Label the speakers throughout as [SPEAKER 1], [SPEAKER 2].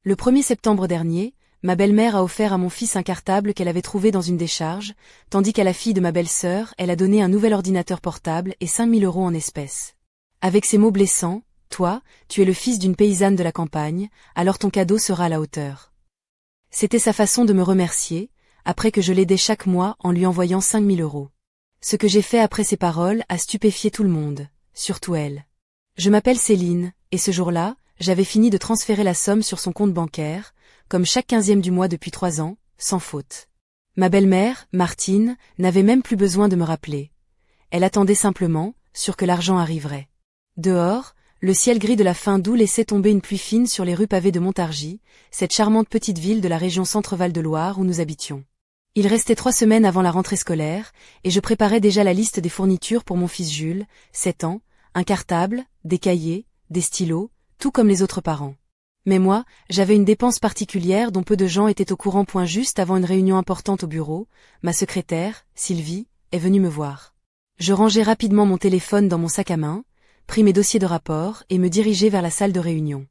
[SPEAKER 1] Le 1er septembre dernier, ma belle-mère a offert à mon fils un cartable qu'elle avait trouvé dans une décharge, tandis qu'à la fille de ma belle-sœur, elle a donné un nouvel ordinateur portable et 5 000 € en espèces. Avec ces mots blessants, toi, tu es le fils d'une paysanne de la campagne, alors ton cadeau sera à la hauteur. C'était sa façon de me remercier, après que je l'aidais chaque mois en lui envoyant 5 000 €. Ce que j'ai fait après ces paroles a stupéfié tout le monde, surtout elle. Je m'appelle Céline, et ce jour-là, j'avais fini de transférer la somme sur son compte bancaire, comme chaque 15e du mois depuis 3 ans, sans faute. Ma belle-mère, Martine, n'avait même plus besoin de me rappeler. Elle attendait simplement, sûre que l'argent arriverait. Dehors, le ciel gris de la fin d'août laissait tomber une pluie fine sur les rues pavées de Montargis, cette charmante petite ville de la région Centre-Val de Loire où nous habitions. Il restait 3 semaines avant la rentrée scolaire, et je préparais déjà la liste des fournitures pour mon fils Jules, 7 ans, un cartable, des cahiers, des stylos, tout comme les autres parents. Mais moi, j'avais une dépense particulière dont peu de gens étaient au courant. Juste avant une réunion importante au bureau, ma secrétaire, Sylvie, est venue me voir. Je rangeai rapidement mon téléphone dans mon sac à main, pris mes dossiers de rapport et me dirigeai vers la salle de réunion.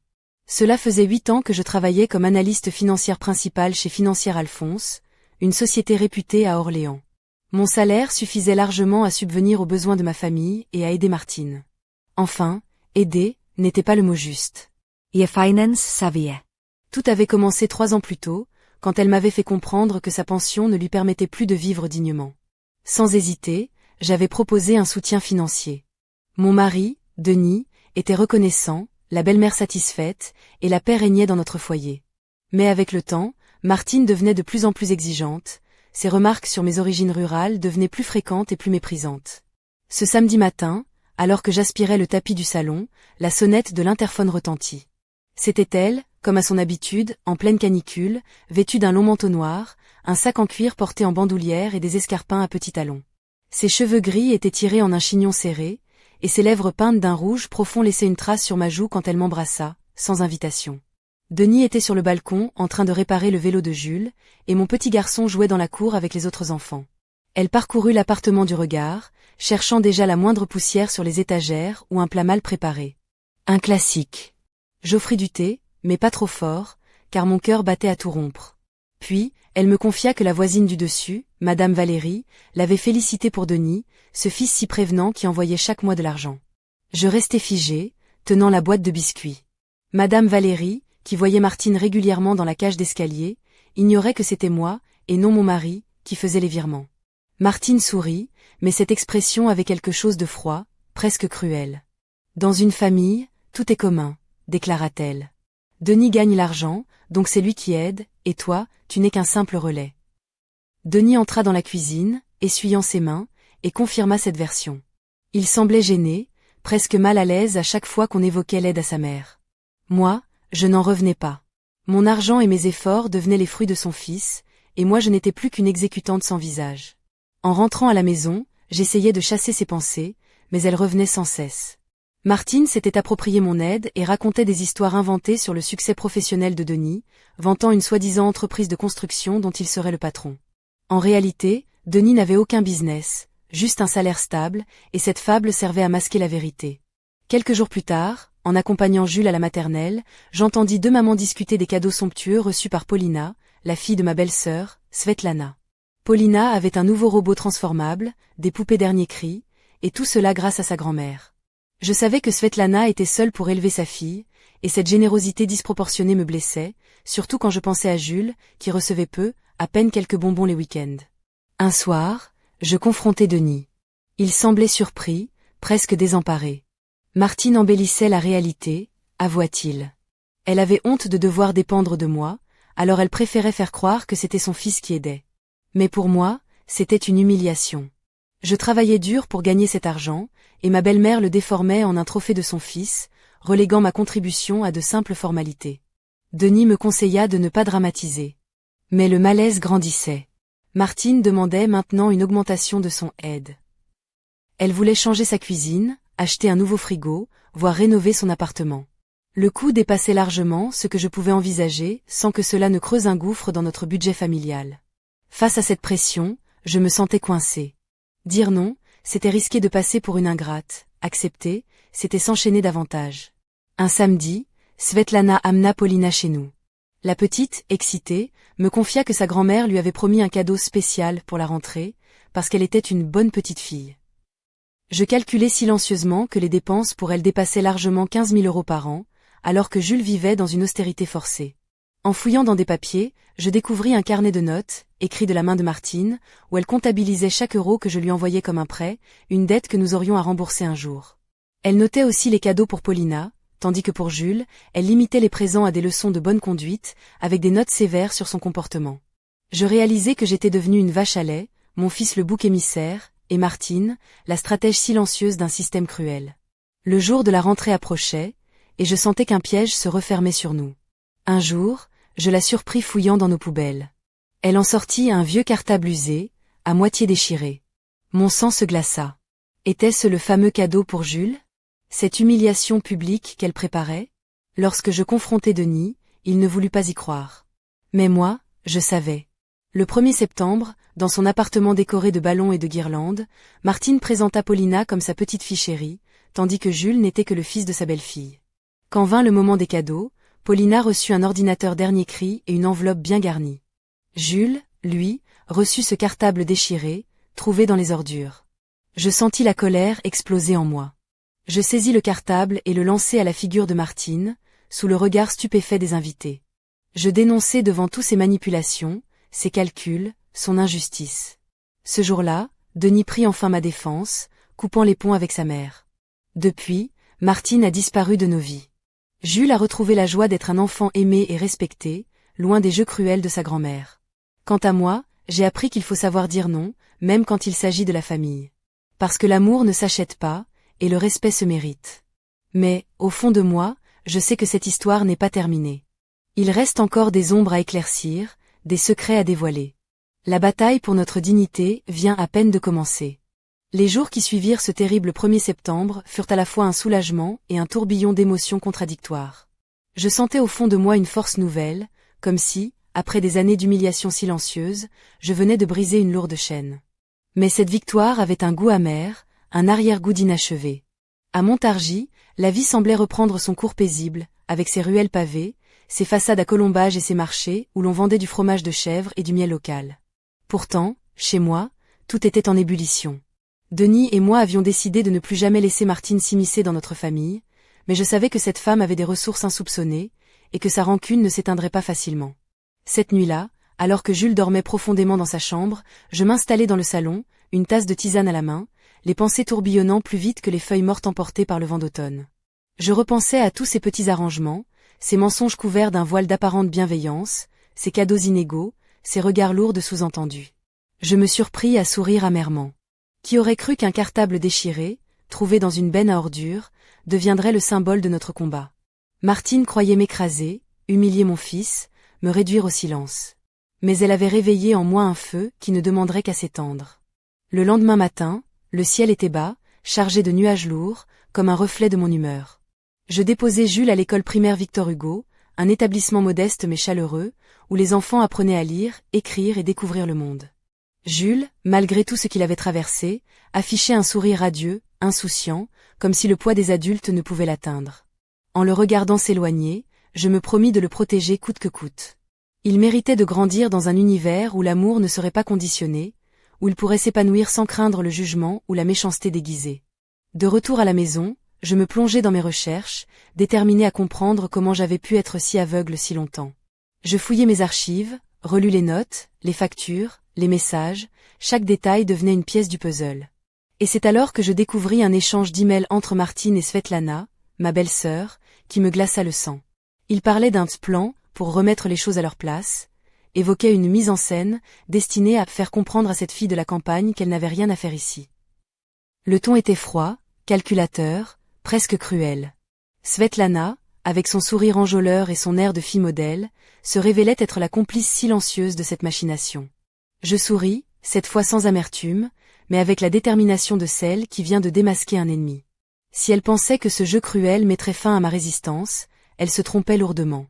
[SPEAKER 1] Cela faisait 8 ans que je travaillais comme analyste financière principale chez Financière Alphonse, une société réputée à Orléans. Mon salaire suffisait largement à subvenir aux besoins de ma famille et à aider Martine. Enfin, aider n'était pas le mot juste.
[SPEAKER 2] Je finance savie.
[SPEAKER 1] Tout avait commencé 3 ans plus tôt, quand elle m'avait fait comprendre que sa pension ne lui permettait plus de vivre dignement. Sans hésiter, j'avais proposé un soutien financier. Mon mari, Denis, était reconnaissant, la belle-mère satisfaite, et la paix régnait dans notre foyer. Mais avec le temps, Martine devenait de plus en plus exigeante, ses remarques sur mes origines rurales devenaient plus fréquentes et plus méprisantes. Ce samedi matin, alors que j'aspirais le tapis du salon, la sonnette de l'interphone retentit. C'était elle, comme à son habitude, en pleine canicule, vêtue d'un long manteau noir, un sac en cuir porté en bandoulière et des escarpins à petits talons. Ses cheveux gris étaient tirés en un chignon serré, et ses lèvres peintes d'un rouge profond laissaient une trace sur ma joue quand elle m'embrassa, sans invitation. Denis était sur le balcon en train de réparer le vélo de Jules, et mon petit garçon jouait dans la cour avec les autres enfants. Elle parcourut l'appartement du regard, cherchant déjà la moindre poussière sur les étagères ou un plat mal préparé. Un classique. J'offris du thé, mais pas trop fort, car mon cœur battait à tout rompre. Puis, elle me confia que la voisine du dessus, Madame Valérie, l'avait félicité pour Denis, ce fils si prévenant qui envoyait chaque mois de l'argent. Je restai figée, tenant la boîte de biscuits. Madame Valérie, qui voyait Martine régulièrement dans la cage d'escalier, ignorait que c'était moi, et non mon mari, qui faisait les virements. Martine sourit, mais cette expression avait quelque chose de froid, presque cruel. Dans une famille, tout est commun, déclara-t-elle. Denis gagne l'argent, donc c'est lui qui aide, et toi, tu n'es qu'un simple relais. Denis entra dans la cuisine, essuyant ses mains, et confirma cette version. Il semblait gêné, presque mal à l'aise à chaque fois qu'on évoquait l'aide à sa mère. Moi, je n'en revenais pas. Mon argent et mes efforts devenaient les fruits de son fils, et moi je n'étais plus qu'une exécutante sans visage. En rentrant à la maison, j'essayais de chasser ses pensées, mais elles revenaient sans cesse. Martine s'était approprié mon aide et racontait des histoires inventées sur le succès professionnel de Denis, vantant une soi-disant entreprise de construction dont il serait le patron. En réalité, Denis n'avait aucun business, juste un salaire stable, et cette fable servait à masquer la vérité. Quelques jours plus tard, en accompagnant Jules à la maternelle, j'entendis 2 mamans discuter des cadeaux somptueux reçus par Paulina, la fille de ma belle-sœur, Svetlana. Paulina avait un nouveau robot transformable, des poupées dernier cri, et tout cela grâce à sa grand-mère. Je savais que Svetlana était seule pour élever sa fille, et cette générosité disproportionnée me blessait, surtout quand je pensais à Jules, qui recevait peu, à peine quelques bonbons les week-ends. Un soir, je confrontai Denis. Il semblait surpris, presque désemparé. Martine embellissait la réalité, avoua-t-il. Elle avait honte de devoir dépendre de moi, alors elle préférait faire croire que c'était son fils qui aidait. Mais pour moi, c'était une humiliation. Je travaillais dur pour gagner cet argent, et ma belle-mère le déformait en un trophée de son fils, reléguant ma contribution à de simples formalités. Denis me conseilla de ne pas dramatiser. Mais le malaise grandissait. Martine demandait maintenant une augmentation de son aide. Elle voulait changer sa cuisine, acheter un nouveau frigo, voire rénover son appartement. Le coût dépassait largement ce que je pouvais envisager sans que cela ne creuse un gouffre dans notre budget familial. Face à cette pression, je me sentais coincée. Dire non, c'était risquer de passer pour une ingrate. Accepter, c'était s'enchaîner davantage. Un samedi, Svetlana amena Paulina chez nous. La petite, excitée, me confia que sa grand-mère lui avait promis un cadeau spécial pour la rentrée, parce qu'elle était une bonne petite fille. Je calculai silencieusement que les dépenses pour elle dépassaient largement 15 000 € par an, alors que Jules vivait dans une austérité forcée. En fouillant dans des papiers, je découvris un carnet de notes, écrit de la main de Martine, où elle comptabilisait chaque euro que je lui envoyais comme un prêt, une dette que nous aurions à rembourser un jour. Elle notait aussi les cadeaux pour Paulina, tandis que pour Jules, elle limitait les présents à des leçons de bonne conduite, avec des notes sévères sur son comportement. Je réalisai que j'étais devenue une vache à lait, mon fils le bouc émissaire, et Martine, la stratège silencieuse d'un système cruel. Le jour de la rentrée approchait, et je sentais qu'un piège se refermait sur nous. Un jour, je la surpris fouillant dans nos poubelles. Elle en sortit un vieux cartable usé, à moitié déchiré. Mon sang se glaça. Était-ce le fameux cadeau pour Jules? Cette humiliation publique qu'elle préparait? Lorsque je confrontai Denis, il ne voulut pas y croire. Mais moi, je savais. Le 1er septembre, dans son appartement décoré de ballons et de guirlandes, Martine présenta Paulina comme sa petite fille chérie, tandis que Jules n'était que le fils de sa belle-fille. Quand vint le moment des cadeaux, Paulina reçut un ordinateur dernier cri et une enveloppe bien garnie. Jules, lui, reçut ce cartable déchiré, trouvé dans les ordures. Je sentis la colère exploser en moi. Je saisis le cartable et le lançai à la figure de Martine, sous le regard stupéfait des invités. Je dénonçai devant tous ses manipulations, ses calculs, son injustice. Ce jour-là, Denis prit enfin ma défense, coupant les ponts avec sa mère. Depuis, Martine a disparu de nos vies. Jules a retrouvé la joie d'être un enfant aimé et respecté, loin des jeux cruels de sa grand-mère. Quant à moi, j'ai appris qu'il faut savoir dire non, même quand il s'agit de la famille. Parce que l'amour ne s'achète pas, et le respect se mérite. Mais, au fond de moi, je sais que cette histoire n'est pas terminée. Il reste encore des ombres à éclaircir, des secrets à dévoiler. La bataille pour notre dignité vient à peine de commencer. Les jours qui suivirent ce terrible 1er septembre furent à la fois un soulagement et un tourbillon d'émotions contradictoires. Je sentais au fond de moi une force nouvelle, comme si, après des années d'humiliation silencieuse, je venais de briser une lourde chaîne. Mais cette victoire avait un goût amer, un arrière-goût d'inachevé. À Montargis, la vie semblait reprendre son cours paisible, avec ses ruelles pavées, ses façades à colombages et ses marchés où l'on vendait du fromage de chèvre et du miel local. Pourtant, chez moi, tout était en ébullition. Denis et moi avions décidé de ne plus jamais laisser Martine s'immiscer dans notre famille, mais je savais que cette femme avait des ressources insoupçonnées, et que sa rancune ne s'éteindrait pas facilement. Cette nuit-là, alors que Jules dormait profondément dans sa chambre, je m'installai dans le salon, une tasse de tisane à la main, les pensées tourbillonnant plus vite que les feuilles mortes emportées par le vent d'automne. Je repensais à tous ces petits arrangements, ces mensonges couverts d'un voile d'apparente bienveillance, ces cadeaux inégaux, ces regards lourds de sous-entendus. Je me surpris à sourire amèrement. Qui aurait cru qu'un cartable déchiré, trouvé dans une benne à ordures, deviendrait le symbole de notre combat? Martine croyait m'écraser, humilier mon fils, me réduire au silence. Mais elle avait réveillé en moi un feu qui ne demanderait qu'à s'étendre. Le lendemain matin, le ciel était bas, chargé de nuages lourds, comme un reflet de mon humeur. Je déposai Jules à l'école primaire Victor Hugo, un établissement modeste mais chaleureux, où les enfants apprenaient à lire, écrire et découvrir le monde. Jules, malgré tout ce qu'il avait traversé, affichait un sourire radieux, insouciant, comme si le poids des adultes ne pouvait l'atteindre. En le regardant s'éloigner, je me promis de le protéger coûte que coûte. Il méritait de grandir dans un univers où l'amour ne serait pas conditionné, où il pourrait s'épanouir sans craindre le jugement ou la méchanceté déguisée. De retour à la maison, je me plongeai dans mes recherches, déterminé à comprendre comment j'avais pu être si aveugle si longtemps. Je fouillai mes archives, relus les notes, les factures, les messages, chaque détail devenait une pièce du puzzle. Et c'est alors que je découvris un échange d'emails entre Martine et Svetlana, ma belle-sœur, qui me glaça le sang. Ils parlaient d'un plan pour remettre les choses à leur place, évoquaient une mise en scène destinée à faire comprendre à cette fille de la campagne qu'elle n'avait rien à faire ici. Le ton était froid, calculateur, presque cruel. Svetlana, avec son sourire enjôleur et son air de fille modèle, se révélait être la complice silencieuse de cette machination. Je souris, cette fois sans amertume, mais avec la détermination de celle qui vient de démasquer un ennemi. Si elle pensait que ce jeu cruel mettrait fin à ma résistance, elle se trompait lourdement.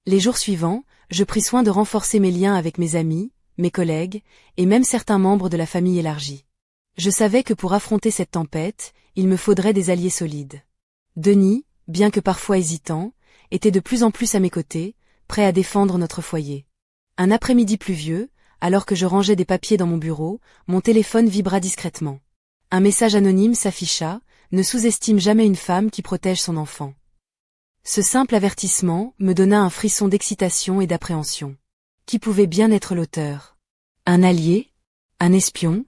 [SPEAKER 1] Les jours suivants, je pris soin de renforcer mes liens avec mes amis, mes collègues, et même certains membres de la famille élargie. Je savais que pour affronter cette tempête, il me faudrait des alliés solides. Denis, bien que parfois hésitant, était de plus en plus à mes côtés, prêt à défendre notre foyer. Un après-midi pluvieux, alors que je rangeais des papiers dans mon bureau, mon téléphone vibra discrètement. Un message anonyme s'afficha, ne sous-estime jamais une femme qui protège son enfant. Ce simple avertissement me donna un frisson d'excitation et d'appréhension. Qui pouvait bien être l'auteur? Un allié? Un espion?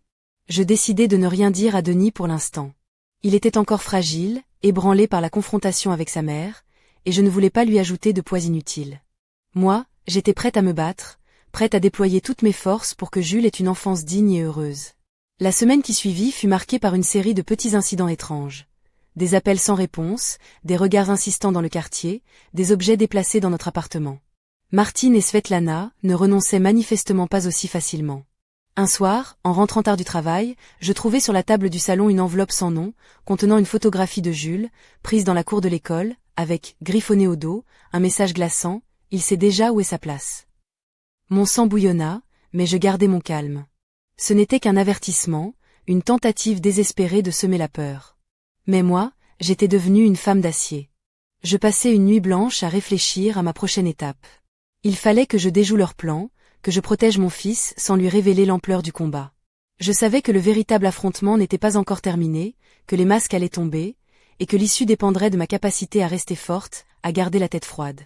[SPEAKER 1] Je décidai de ne rien dire à Denis pour l'instant. Il était encore fragile, ébranlé par la confrontation avec sa mère, et je ne voulais pas lui ajouter de poids inutile. Moi, j'étais prête à me battre, prête à déployer toutes mes forces pour que Jules ait une enfance digne et heureuse. La semaine qui suivit fut marquée par une série de petits incidents étranges. Des appels sans réponse, des regards insistants dans le quartier, des objets déplacés dans notre appartement. Martine et Svetlana ne renonçaient manifestement pas aussi facilement. Un soir, en rentrant tard du travail, je trouvai sur la table du salon une enveloppe sans nom, contenant une photographie de Jules, prise dans la cour de l'école, avec, griffonné au dos, un message glaçant, « Il sait déjà où est sa place ». Mon sang bouillonna, mais je gardai mon calme. Ce n'était qu'un avertissement, une tentative désespérée de semer la peur. Mais moi, j'étais devenue une femme d'acier. Je passai une nuit blanche à réfléchir à ma prochaine étape. Il fallait que je déjoue leur plan, que je protège mon fils sans lui révéler l'ampleur du combat. Je savais que le véritable affrontement n'était pas encore terminé, que les masques allaient tomber, et que l'issue dépendrait de ma capacité à rester forte, à garder la tête froide.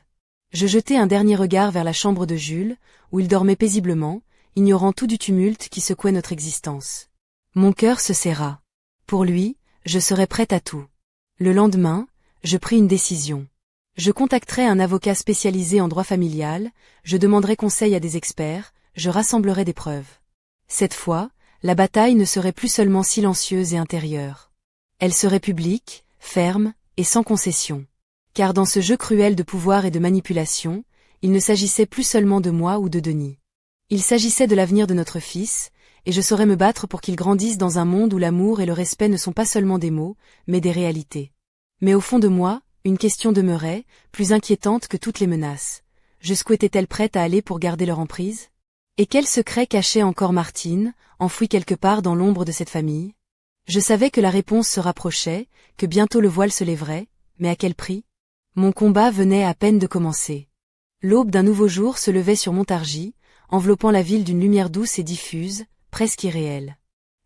[SPEAKER 1] Je jetai un dernier regard vers la chambre de Jules, où il dormait paisiblement, ignorant tout du tumulte qui secouait notre existence. Mon cœur se serra. Pour lui, je serais prête à tout. Le lendemain, je pris une décision. Je contacterai un avocat spécialisé en droit familial, je demanderai conseil à des experts, je rassemblerai des preuves. Cette fois, la bataille ne serait plus seulement silencieuse et intérieure. Elle serait publique, ferme, et sans concession. Car dans ce jeu cruel de pouvoir et de manipulation, il ne s'agissait plus seulement de moi ou de Denis. Il s'agissait de l'avenir de notre fils, et je saurais me battre pour qu'il grandisse dans un monde où l'amour et le respect ne sont pas seulement des mots, mais des réalités. Mais au fond de moi, une question demeurait, plus inquiétante que toutes les menaces. Jusqu'où était-elle prête à aller pour garder leur emprise? Et quel secret cachait encore Martine, enfoui quelque part dans l'ombre de cette famille? Je savais que la réponse se rapprochait, que bientôt le voile se lèverait, mais à quel prix? Mon combat venait à peine de commencer. L'aube d'un nouveau jour se levait sur Montargis, enveloppant la ville d'une lumière douce et diffuse, presque irréelle.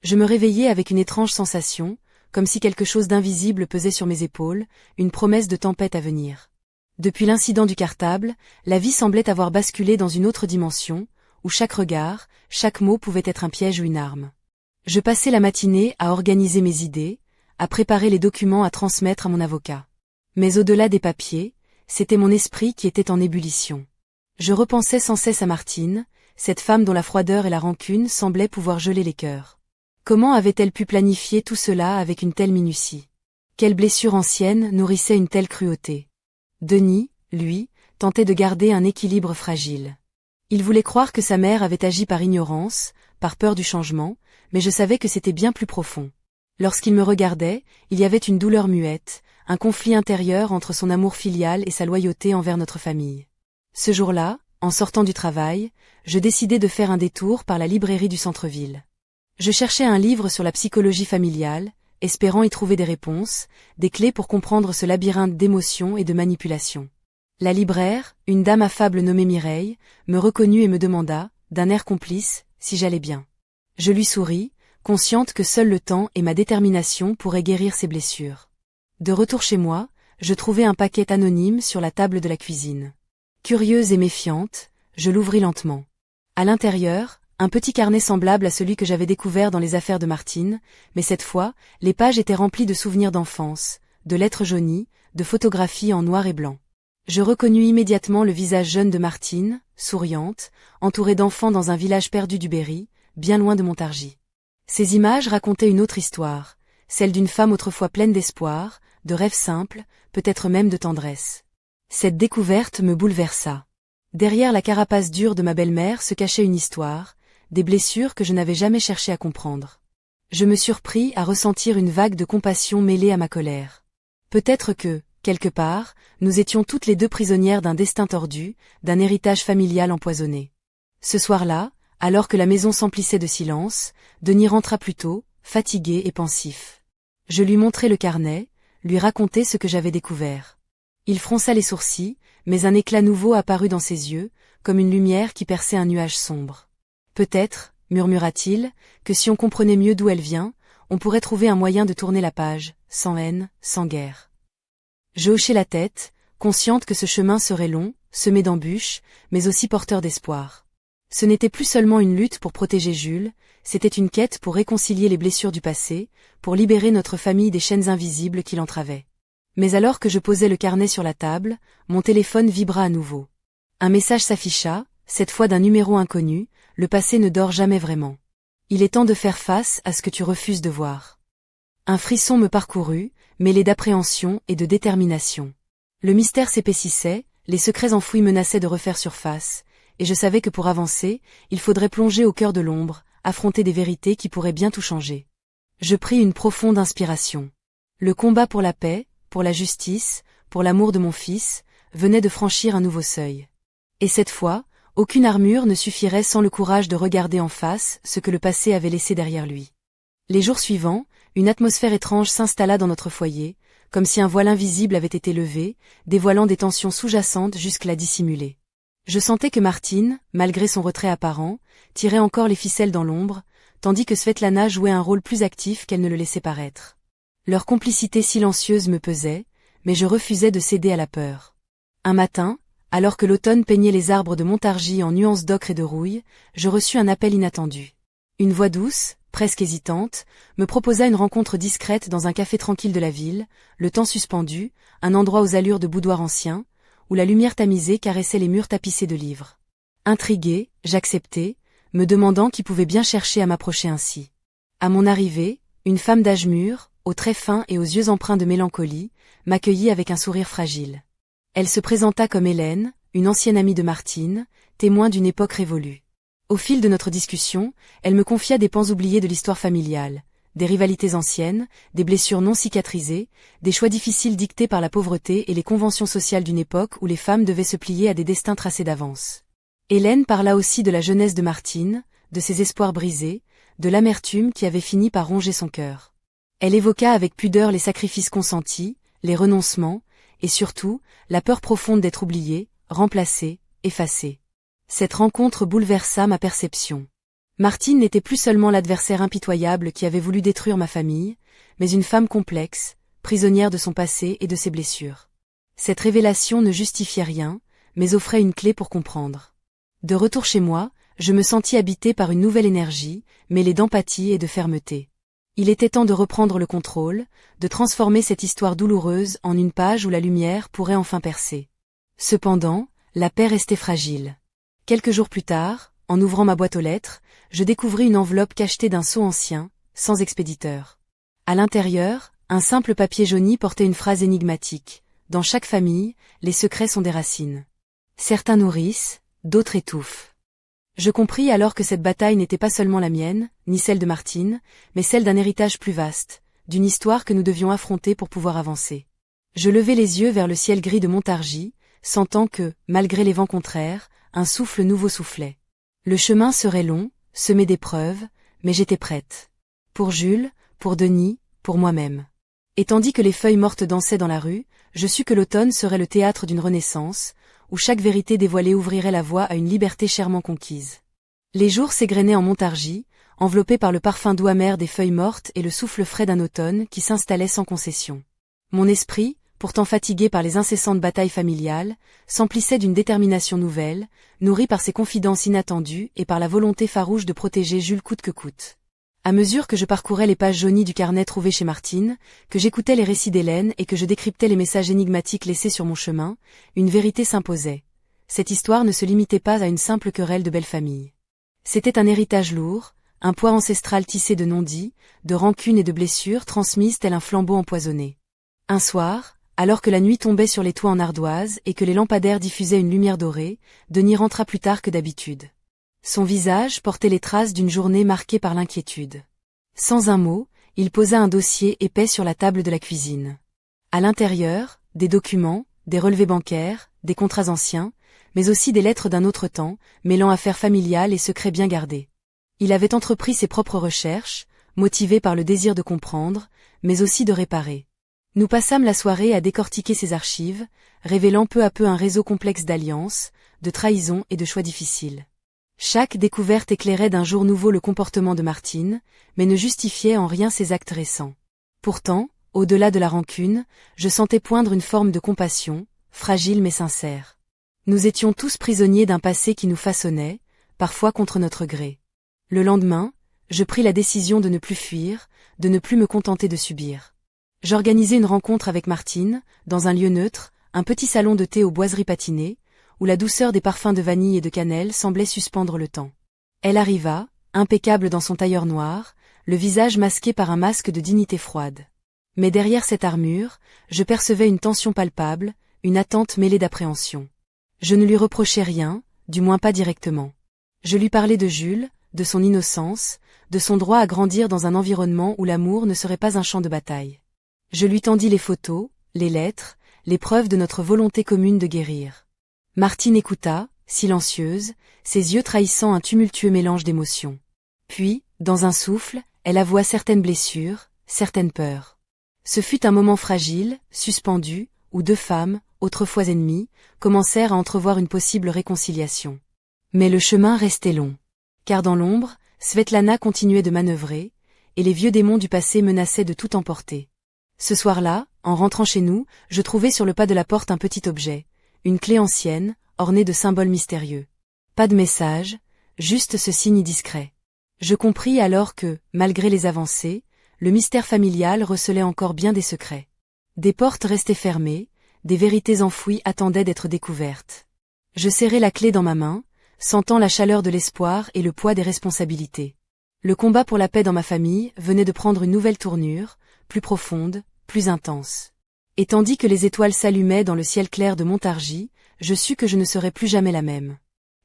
[SPEAKER 1] Je me réveillais avec une étrange sensation, comme si quelque chose d'invisible pesait sur mes épaules, une promesse de tempête à venir. Depuis l'incident du cartable, la vie semblait avoir basculé dans une autre dimension, où chaque regard, chaque mot pouvait être un piège ou une arme. Je passais la matinée à organiser mes idées, à préparer les documents à transmettre à mon avocat. Mais au-delà des papiers, c'était mon esprit qui était en ébullition. Je repensais sans cesse à Martine, cette femme dont la froideur et la rancune semblaient pouvoir geler les cœurs. Comment avait-elle pu planifier tout cela avec une telle minutie? Quelle blessure ancienne nourrissait une telle cruauté? Denis, lui, tentait de garder un équilibre fragile. Il voulait croire que sa mère avait agi par ignorance, par peur du changement, mais je savais que c'était bien plus profond. Lorsqu'il me regardait, il y avait une douleur muette, un conflit intérieur entre son amour filial et sa loyauté envers notre famille. Ce jour-là, en sortant du travail, je décidai de faire un détour par la librairie du centre-ville. Je cherchais un livre sur la psychologie familiale, espérant y trouver des réponses, des clés pour comprendre ce labyrinthe d'émotions et de manipulations. La libraire, une dame affable nommée Mireille, me reconnut et me demanda, d'un air complice, si j'allais bien. Je lui souris, consciente que seul le temps et ma détermination pourraient guérir ses blessures. De retour chez moi, je trouvai un paquet anonyme sur la table de la cuisine. Curieuse et méfiante, je l'ouvris lentement. À l'intérieur, un petit carnet semblable à celui que j'avais découvert dans les affaires de Martine, mais cette fois, les pages étaient remplies de souvenirs d'enfance, de lettres jaunies, de photographies en noir et blanc. Je reconnus immédiatement le visage jeune de Martine, souriante, entourée d'enfants dans un village perdu du Berry, bien loin de Montargis. Ces images racontaient une autre histoire, celle d'une femme autrefois pleine d'espoir, de rêves simples, peut-être même de tendresse. Cette découverte me bouleversa. Derrière la carapace dure de ma belle-mère se cachait une histoire, des blessures que je n'avais jamais cherché à comprendre. Je me surpris à ressentir une vague de compassion mêlée à ma colère. Peut-être que, quelque part, nous étions toutes les deux prisonnières d'un destin tordu, d'un héritage familial empoisonné. Ce soir-là, alors que la maison s'emplissait de silence, Denis rentra plus tôt, fatigué et pensif. Je lui montrai le carnet, lui racontai ce que j'avais découvert. Il fronça les sourcils, mais un éclat nouveau apparut dans ses yeux, comme une lumière qui perçait un nuage sombre. Peut-être, murmura-t-il, que si on comprenait mieux d'où elle vient, on pourrait trouver un moyen de tourner la page, sans haine, sans guerre. Je hochai la tête, consciente que ce chemin serait long, semé d'embûches, mais aussi porteur d'espoir. Ce n'était plus seulement une lutte pour protéger Jules, c'était une quête pour réconcilier les blessures du passé, pour libérer notre famille des chaînes invisibles qui l'entravaient. Mais alors que je posais le carnet sur la table, mon téléphone vibra à nouveau. Un message s'afficha, cette fois d'un numéro inconnu, le passé ne dort jamais vraiment. Il est temps de faire face à ce que tu refuses de voir. Un frisson me parcourut, mêlé d'appréhension et de détermination. Le mystère s'épaississait, les secrets enfouis menaçaient de refaire surface, et je savais que pour avancer, il faudrait plonger au cœur de l'ombre, affronter des vérités qui pourraient bien tout changer. Je pris une profonde inspiration. Le combat pour la paix, pour la justice, pour l'amour de mon fils, venait de franchir un nouveau seuil. Et cette fois, aucune armure ne suffirait sans le courage de regarder en face ce que le passé avait laissé derrière lui. Les jours suivants, une atmosphère étrange s'installa dans notre foyer, comme si un voile invisible avait été levé, dévoilant des tensions sous-jacentes jusque-là dissimulées. Je sentais que Martine, malgré son retrait apparent, tirait encore les ficelles dans l'ombre, tandis que Svetlana jouait un rôle plus actif qu'elle ne le laissait paraître. Leur complicité silencieuse me pesait, mais je refusais de céder à la peur. Un matin, alors que l'automne peignait les arbres de Montargis en nuances d'ocre et de rouille, je reçus un appel inattendu. Une voix douce, presque hésitante, me proposa une rencontre discrète dans un café tranquille de la ville, le temps suspendu, un endroit aux allures de boudoir ancien, où la lumière tamisée caressait les murs tapissés de livres. Intrigué, j'acceptai, me demandant qui pouvait bien chercher à m'approcher ainsi. À mon arrivée, une femme d'âge mûr, aux traits fins et aux yeux empreints de mélancolie, m'accueillit avec un sourire fragile. Elle se présenta comme Hélène, une ancienne amie de Martine, témoin d'une époque révolue. Au fil de notre discussion, elle me confia des pans oubliés de l'histoire familiale, des rivalités anciennes, des blessures non cicatrisées, des choix difficiles dictés par la pauvreté et les conventions sociales d'une époque où les femmes devaient se plier à des destins tracés d'avance. Hélène parla aussi de la jeunesse de Martine, de ses espoirs brisés, de l'amertume qui avait fini par ronger son cœur. Elle évoqua avec pudeur les sacrifices consentis, les renoncements, et surtout, la peur profonde d'être oubliée, remplacée, effacée. Cette rencontre bouleversa ma perception. Martine n'était plus seulement l'adversaire impitoyable qui avait voulu détruire ma famille, mais une femme complexe, prisonnière de son passé et de ses blessures. Cette révélation ne justifiait rien, mais offrait une clé pour comprendre. De retour chez moi, je me sentis habité par une nouvelle énergie, mêlée d'empathie et de fermeté. Il était temps de reprendre le contrôle, de transformer cette histoire douloureuse en une page où la lumière pourrait enfin percer. Cependant, la paix restait fragile. Quelques jours plus tard, en ouvrant ma boîte aux lettres, je découvris une enveloppe cachetée d'un sceau ancien, sans expéditeur. À l'intérieur, un simple papier jauni portait une phrase énigmatique. Dans chaque famille, les secrets sont des racines. Certains nourrissent, d'autres étouffent. Je compris alors que cette bataille n'était pas seulement la mienne, ni celle de Martine, mais celle d'un héritage plus vaste, d'une histoire que nous devions affronter pour pouvoir avancer. Je levai les yeux vers le ciel gris de Montargis, sentant que, malgré les vents contraires, un souffle nouveau soufflait. Le chemin serait long, semé d'épreuves, mais j'étais prête. Pour Jules, pour Denis, pour moi-même. Et tandis que les feuilles mortes dansaient dans la rue, je sus que l'automne serait le théâtre d'une renaissance, où chaque vérité dévoilée ouvrirait la voie à une liberté chèrement conquise. Les jours s'égrenaient en Montargis, enveloppés par le parfum doux amer des feuilles mortes et le souffle frais d'un automne qui s'installait sans concession. Mon esprit, pourtant fatigué par les incessantes batailles familiales, s'emplissait d'une détermination nouvelle, nourrie par ces confidences inattendues et par la volonté farouche de protéger Jules coûte que coûte. À mesure que je parcourais les pages jaunies du carnet trouvé chez Martine, que j'écoutais les récits d'Hélène et que je décryptais les messages énigmatiques laissés sur mon chemin, une vérité s'imposait. Cette histoire ne se limitait pas à une simple querelle de belle famille. C'était un héritage lourd, un poids ancestral tissé de non-dits, de rancunes et de blessures transmises tel un flambeau empoisonné. Un soir, alors que la nuit tombait sur les toits en ardoise et que les lampadaires diffusaient une lumière dorée, Denis rentra plus tard que d'habitude. Son visage portait les traces d'une journée marquée par l'inquiétude. Sans un mot, il posa un dossier épais sur la table de la cuisine. À l'intérieur, des documents, des relevés bancaires, des contrats anciens, mais aussi des lettres d'un autre temps, mêlant affaires familiales et secrets bien gardés. Il avait entrepris ses propres recherches, motivé par le désir de comprendre, mais aussi de réparer. Nous passâmes la soirée à décortiquer ces archives, révélant peu à peu un réseau complexe d'alliances, de trahisons et de choix difficiles. Chaque découverte éclairait d'un jour nouveau le comportement de Martine, mais ne justifiait en rien ses actes récents. Pourtant, au-delà de la rancune, je sentais poindre une forme de compassion, fragile mais sincère. Nous étions tous prisonniers d'un passé qui nous façonnait, parfois contre notre gré. Le lendemain, je pris la décision de ne plus fuir, de ne plus me contenter de subir. J'organisai une rencontre avec Martine, dans un lieu neutre, un petit salon de thé aux boiseries patinées, où la douceur des parfums de vanille et de cannelle semblait suspendre le temps. Elle arriva, impeccable dans son tailleur noir, le visage masqué par un masque de dignité froide. Mais derrière cette armure, je percevais une tension palpable, une attente mêlée d'appréhension. Je ne lui reprochais rien, du moins pas directement. Je lui parlais de Jules, de son innocence, de son droit à grandir dans un environnement où l'amour ne serait pas un champ de bataille. Je lui tendis les photos, les lettres, les preuves de notre volonté commune de guérir. Martine écouta, silencieuse, ses yeux trahissant un tumultueux mélange d'émotions. Puis, dans un souffle, elle avoua certaines blessures, certaines peurs. Ce fut un moment fragile, suspendu, où deux femmes, autrefois ennemies, commencèrent à entrevoir une possible réconciliation. Mais le chemin restait long. Car dans l'ombre, Svetlana continuait de manœuvrer, et les vieux démons du passé menaçaient de tout emporter. Ce soir-là, en rentrant chez nous, je trouvai sur le pas de la porte un petit objet, une clé ancienne, ornée de symboles mystérieux. Pas de message, juste ce signe discret. Je compris alors que, malgré les avancées, le mystère familial recelait encore bien des secrets. Des portes restaient fermées, des vérités enfouies attendaient d'être découvertes. Je serrai la clé dans ma main, sentant la chaleur de l'espoir et le poids des responsabilités. Le combat pour la paix dans ma famille venait de prendre une nouvelle tournure, plus profonde, plus intense. Et tandis que les étoiles s'allumaient dans le ciel clair de Montargis, je sus que je ne serais plus jamais la même.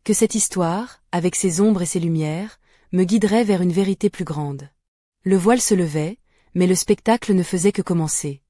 [SPEAKER 1] Que cette histoire, avec ses ombres et ses lumières, me guiderait vers une vérité plus grande. Le voile se levait, mais le spectacle ne faisait que commencer.